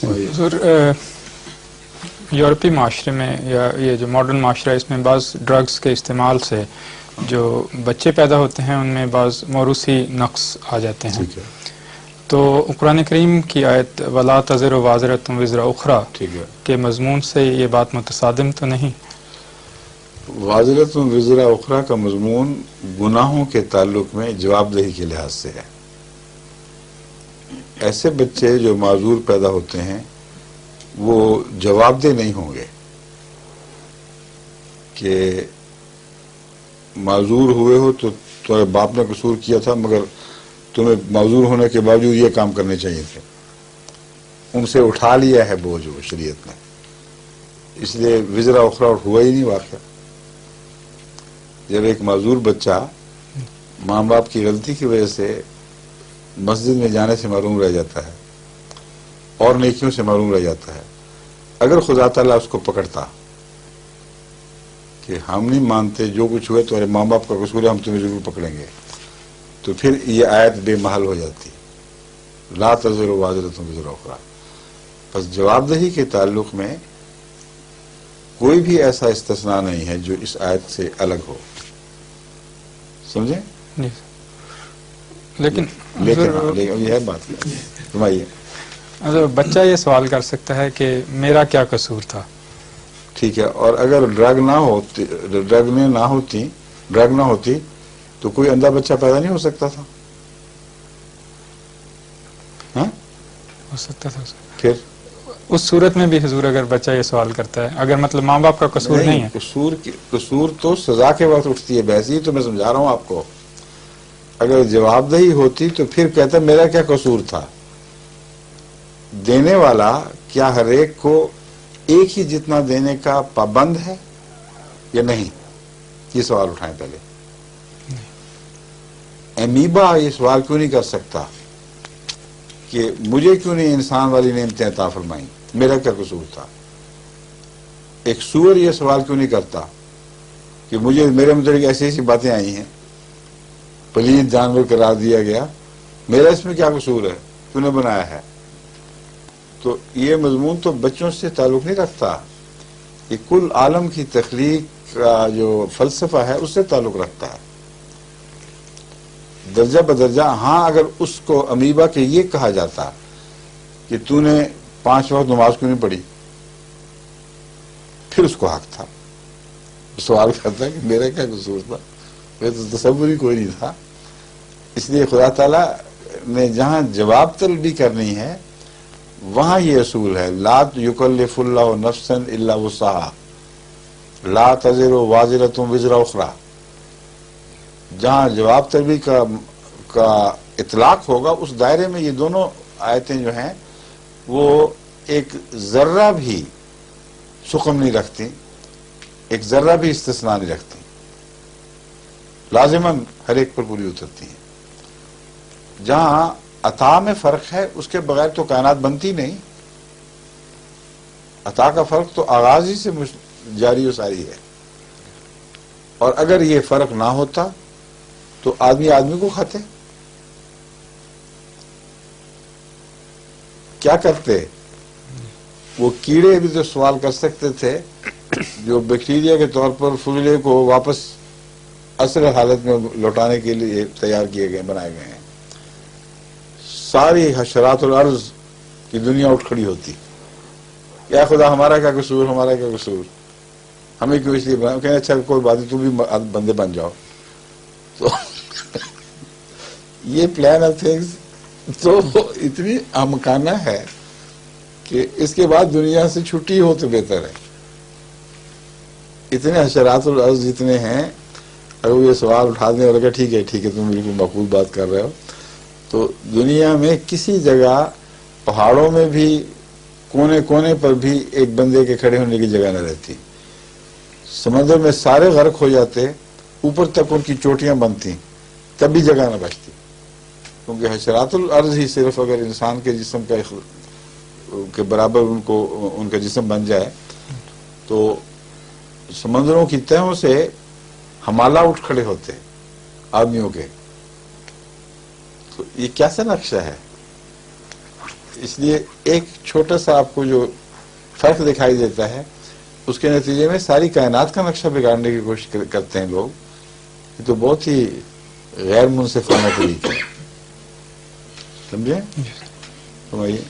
حضور یورپی معاشرے میں یا یہ جو ماڈرن معاشرہ ہے اس میں بعض ڈرگز کے استعمال سے جو بچے پیدا ہوتے ہیں ان میں بعض موروثی نقص آ جاتے ہیں. ٹھیک ہے. تو قرآن کریم کی آیت وَلَا تَزِرُ وَازِرَةٌ وِزْرَ أُخْرَىٰ ٹھیک ہے. کے مضمون سے یہ بات متصادم تو نہیں؟ وازرۃ وزر اخرى کا مضمون گناہوں کے تعلق میں جواب دہی کے لحاظ سے ہے. ایسے بچے جو معذور پیدا ہوتے ہیں وہ جواب دہ نہیں ہوں گے کہ معذور ہوئے ہو تو تمہارے باپ نے قصور کیا تھا مگر تمہیں معذور ہونے کے باوجود یہ کام کرنے چاہیے تھے. ان سے اٹھا لیا ہے بوجھ وہ شریعت نے، اس لیے وزرا اخرى ہوا ہی نہیں واقعہ. جب ایک معذور بچہ ماں باپ کی غلطی کی وجہ سے مسجد میں جانے سے محروم رہ جاتا ہے اور نیکیوں سے محروم رہ جاتا ہے، اگر خدا تعالیٰ اس کو پکڑتا کہ ہم نہیں مانتے جو کچھ ہوئے تمہارے ماں باپ کا قصور ہے ہم تمہیں ضرور پکڑیں گے، تو پھر یہ آیت بے محل ہو جاتی لا تزر وازرۃ وزر اخرى. بس جواب دہی کے تعلق میں کوئی بھی ایسا استثناء نہیں ہے جو اس آیت سے الگ ہو. سمجھیں؟ جی. لیکن یہ ہے بات. فرمائیے. بچہ یہ سوال کر سکتا ہے کہ میرا کیا قصور تھا؟ ٹھیک ہے. اور اگر ڈرگ نہ ہوتی تو کوئی اندھا بچہ پیدا نہیں ہو سکتا تھا. ہاں ہو سکتا تھا. پھر اس صورت میں بھی حضور اگر بچہ یہ سوال کرتا ہے اگر مطلب ماں باپ کا قصور نہیں ہے، قصور تو سزا کے وقت اٹھتی ہے. ویسے ہی تو میں سمجھا رہا ہوں آپ کو. اگر جواب دہی ہوتی تو پھر کہتا میرا کیا قصور تھا. دینے والا کیا ہر ایک کو ایک ہی جتنا دینے کا پابند ہے یا نہیں؟ یہ سوال اٹھائیں پہلے. امیبا یہ سوال کیوں نہیں کر سکتا کہ مجھے کیوں نہیں انسان والی نعمتیں عطا فرمائیں، میرا کیا قصور تھا؟ ایک سور یہ سوال کیوں نہیں کرتا کہ مجھے میرے متعلق ایسی ایسی باتیں آئی ہیں، پلید جانور قرار دیا گیا، میرا اس میں کیا قصور ہے، کیوں نے بنایا ہے؟ تو یہ مضمون تو بچوں سے تعلق نہیں رکھتا، یہ کل عالم کی تخلیق کا جو فلسفہ ہے اس سے تعلق رکھتا ہے درجہ بدرجہ. ہاں اگر اس کو امیبا کے یہ کہا جاتا کہ تو نے 5 وقت نماز کیوں نہیں پڑھی، پھر اس کو حق تھا. سوال کرتا کہ میرا کیا قصور تھا، میرا تو تصور ہی کوئی نہیں تھا. اس لیے خدا تعالیٰ نے جہاں جواب طلبی کرنی ہے وہاں یہ اصول ہے لا یکلف اللہ نفسا الا وسعها لا تزر وازرۃ وزر اخرى. جہاں جواب طلبی کا اطلاق ہوگا اس دائرے میں یہ دونوں آیتیں جو ہیں وہ ایک ذرہ بھی سقم نہیں رکھتی، ایک ذرہ بھی استثناء نہیں رکھتی، لازماً ہر ایک پر پوری اترتی ہیں. جہاں عطا میں فرق ہے اس کے بغیر تو کائنات بنتی نہیں. عطا کا فرق تو آغاز ہی سے جاری و ساری ہے. اور اگر یہ فرق نہ ہوتا تو آدمی آدمی کو کھاتے. کیا کرتے؟ وہ کیڑے بھی تو سوال کر سکتے تھے جو بیکٹیریا کے طور پر فضلے کو واپس اصل حالت میں لوٹانے کے لیے تیار کیے گئے بنائے گئے ہیں. ساری حشرات الارض کی دنیا اٹھ کھڑی ہوتی یا خدا ہمارا کیا قصور، ہمارا کیا قصور، ہمیں کیوں اس لیے بنا. کہیں اچھا کوئی بات نہیں، تم بھی بندے بن جاؤ. تو یہ پلان آف تھنگس تو اتنی امکانہ ہے کہ اس کے بعد دنیا سے چھٹی ہو تو بہتر ہے. اتنے حشرات الارض جتنے ہیں اگر یہ سوال اٹھا دیں اور ٹھیک ہے تم بالکل معقول بات کر رہے ہو، تو دنیا میں کسی جگہ پہاڑوں میں بھی کونے کونے پر بھی ایک بندے کے کھڑے ہونے کی جگہ نہ رہتی. سمندر میں سارے غرق ہو جاتے، اوپر تک ان کی چوٹیاں بنتی، تب بھی جگہ نہ بچتی. کیونکہ حشرات الارض ہی صرف اگر انسان کے جسم کے برابر ان کا جسم بن جائے تو سمندروں کی تہوں سے ہمالہ اٹھ کھڑے ہوتے آدمیوں کے. تو یہ کیسا نقشہ ہے؟ اس لیے ایک چھوٹا سا آپ کو جو فرق دکھائی دیتا ہے اس کے نتیجے میں ساری کائنات کا نقشہ بگاڑنے کی کوشش کرتے ہیں لوگ. یہ تو بہت ہی غیر منصفانہ طریقہ ہے. سمجھے؟ فرمائیے.